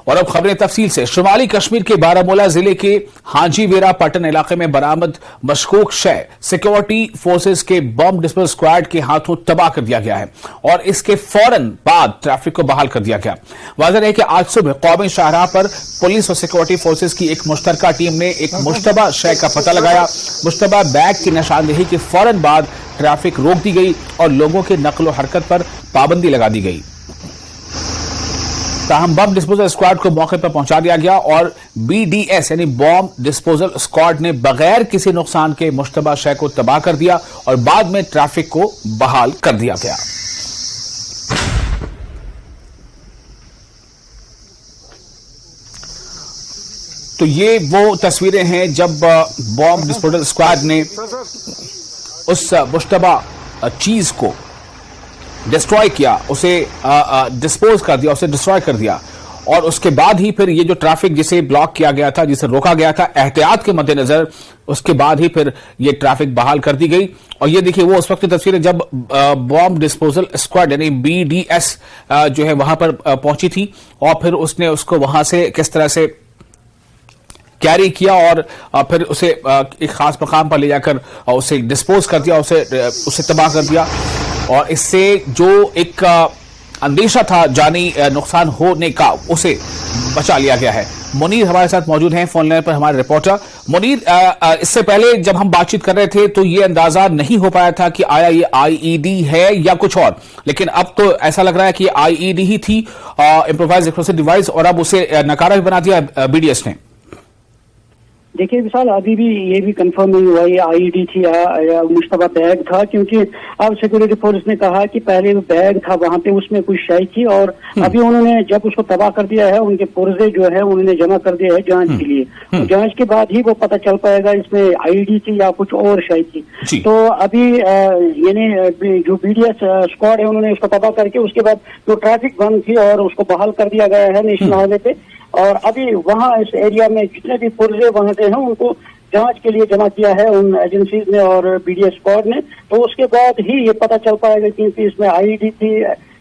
और अब खबरें तफसील से। शुमाली कश्मीर के बारामूला जिले के हाजीवेरा पट्टन इलाके में बरामद मशकूक शय सिक्योरिटी फोर्सेस के बम डिस्पोजल स्क्वाड के हाथों तबाह कर दिया गया है और इसके फौरन बाद ट्रैफिक को बहाल कर दिया गया। वाज़ेह है कि आज सुबह कौमी शाहराह पर पुलिस और सिक्योरिटी फोर्सेस की एक मुश्तरका टीम ने एक मुश्तबा शय का पता लगाया। मुश्तबा बैग की निशानदेही के फौरन बाद ट्रैफिक रोक दी गई और लोगों के नकलो हरकत पर पाबंदी लगा दी गई। ताहम बम डिस्पोजल स्क्वाड को मौके पर पहुंचा दिया गया और BDS यानी बॉम्ब डिस्पोजल स्क्वाड ने बगैर किसी नुकसान के मुश्तबा शय को तबाह कर दिया और बाद में ट्रैफिक को बहाल कर दिया गया। तो ये वो तस्वीरें हैं जब बॉम्ब डिस्पोजल स्क्वाड ने उस मुश्तबा चीज को डिस्ट्रॉय किया, उसे डिस्पोज कर दिया, उसे डिस्ट्रॉय कर दिया और उसके बाद ही फिर ये जो ट्रैफिक जिसे ब्लॉक किया गया था, जिसे रोका गया था एहतियात के मद्देनजर, उसके बाद ही फिर ये ट्रैफिक बहाल कर दी गई। और ये देखिए वो उस वक्त की तस्वीरें जब बॉम्ब डिस्पोजल स्क्वाड यानी BDS जो है वहां पर पहुंची थी और फिर उसने उसको वहां से किस तरह से कैरी किया और फिर उसे एक खास मकाम पर ले जाकर उसे डिस्पोज कर दिया, उसे तबाह कर दिया और इससे जो एक अंदेशा था जानी नुकसान होने का, उसे बचा लिया गया है। मुनीर हमारे साथ मौजूद हैं फोन लाइन पर, हमारे रिपोर्टर। मुनीर, इससे पहले जब हम बातचीत कर रहे थे तो ये अंदाजा नहीं हो पाया था कि आया ये IED है या कुछ और, लेकिन अब तो ऐसा लग रहा है कि IED ही थी, इम्प्रोवाइज्ड एक्सप्लोसिव डिवाइस, और अब उसे नकारा भी बना दिया BDS ने। देखिए विशाल, अभी भी ये भी कंफर्म नहीं हुआ ये IED थी या मुश्तबा बैग था, क्योंकि अब सिक्योरिटी फोर्स ने कहा कि पहले वो बैग था, वहां पे उसमें कुछ शय थी और अभी उन्होंने जब उसको तबाह कर दिया है, उनके पुर्जे जो है उन्होंने जमा कर दिया है जांच के लिए। तो जांच के बाद ही वो पता चल पाएगा इसमें IED थी या कुछ और शय थी। तो अभी यानी जो BDS स्क्वाड है उन्होंने उसको तबाह करके उसके बाद जो ट्रैफिक बंद थी और उसको बहाल कर दिया गया है नेशनल हाईवे पे, और अभी वहां इस एरिया में जितने भी पुर्जे वहां से हैं उनको जांच के लिए जमा किया है उन एजेंसीज ने और BDS स्क्वाड ने। तो उसके बाद ही ये पता चल पाएगा कि इसमें IED थी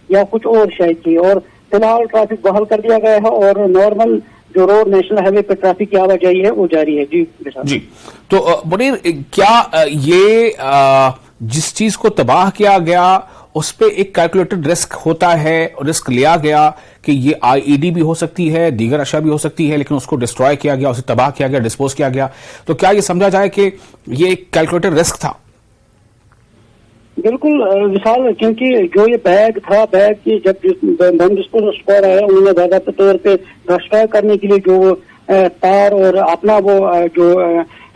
या कुछ और शय थी। और फिलहाल ट्रैफिक बहाल कर दिया गया है और नॉर्मल जो रोड नेशनल हाईवे पे ट्रैफिक की आवाजाही है वो जारी है। जी। तो मुनीर, क्या ये जिस चीज को तबाह किया गया उस पे एक कैलकुलेटेड रिस्क होता है, रिस्क लिया गया कि ये IED भी हो सकती है, दीगर अशया भी हो सकती है, लेकिन उसको डिस्ट्रॉय किया गया, उसे तबाह किया गया, डिस्पोज किया गया, तो क्या ये समझा जाए कि ये एक कैलकुलेटेड रिस्क था? बिल्कुल विशाल, क्योंकि जो ये बैग था, बैग की जब बम डिस्पोजल स्क्वाड आया उन्होंने ज्यादातर तौर पे डिस्ट्रॉय करने के लिए जो तार और अपना वो जो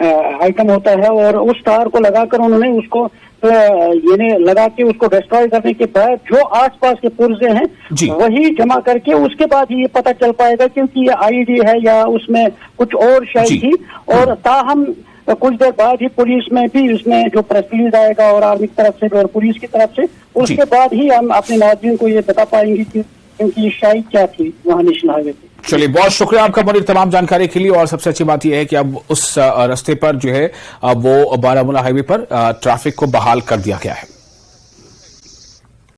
आइटम होता है और उस तार को लगाकर उन्होंने उसको यानी लगा के उसको डिस्ट्रॉय करने के बाद जो आसपास के पुर्जे हैं वही जमा करके उसके बाद ही ये पता चल पाएगा क्योंकि ये IED है या उसमें कुछ और शय थी। और ताहम कुछ देर बाद ही पुलिस में भी इसमें जो प्रेस रिलीज आएगा और आर्मी की तरफ से और पुलिस की तरफ से, उसके बाद ही हम अपने नाज़रीन को ये बता पाएंगे कि क्योंकि शय क्या थी वहाँ नेशनल हाईवे पे। चलिए, बहुत शुक्रिया आपका मुनीर तमाम जानकारी के लिए। और सबसे अच्छी बात यह है कि अब उस रास्ते पर जो है वो बारामूला हाईवे पर ट्रैफिक को बहाल कर दिया गया है।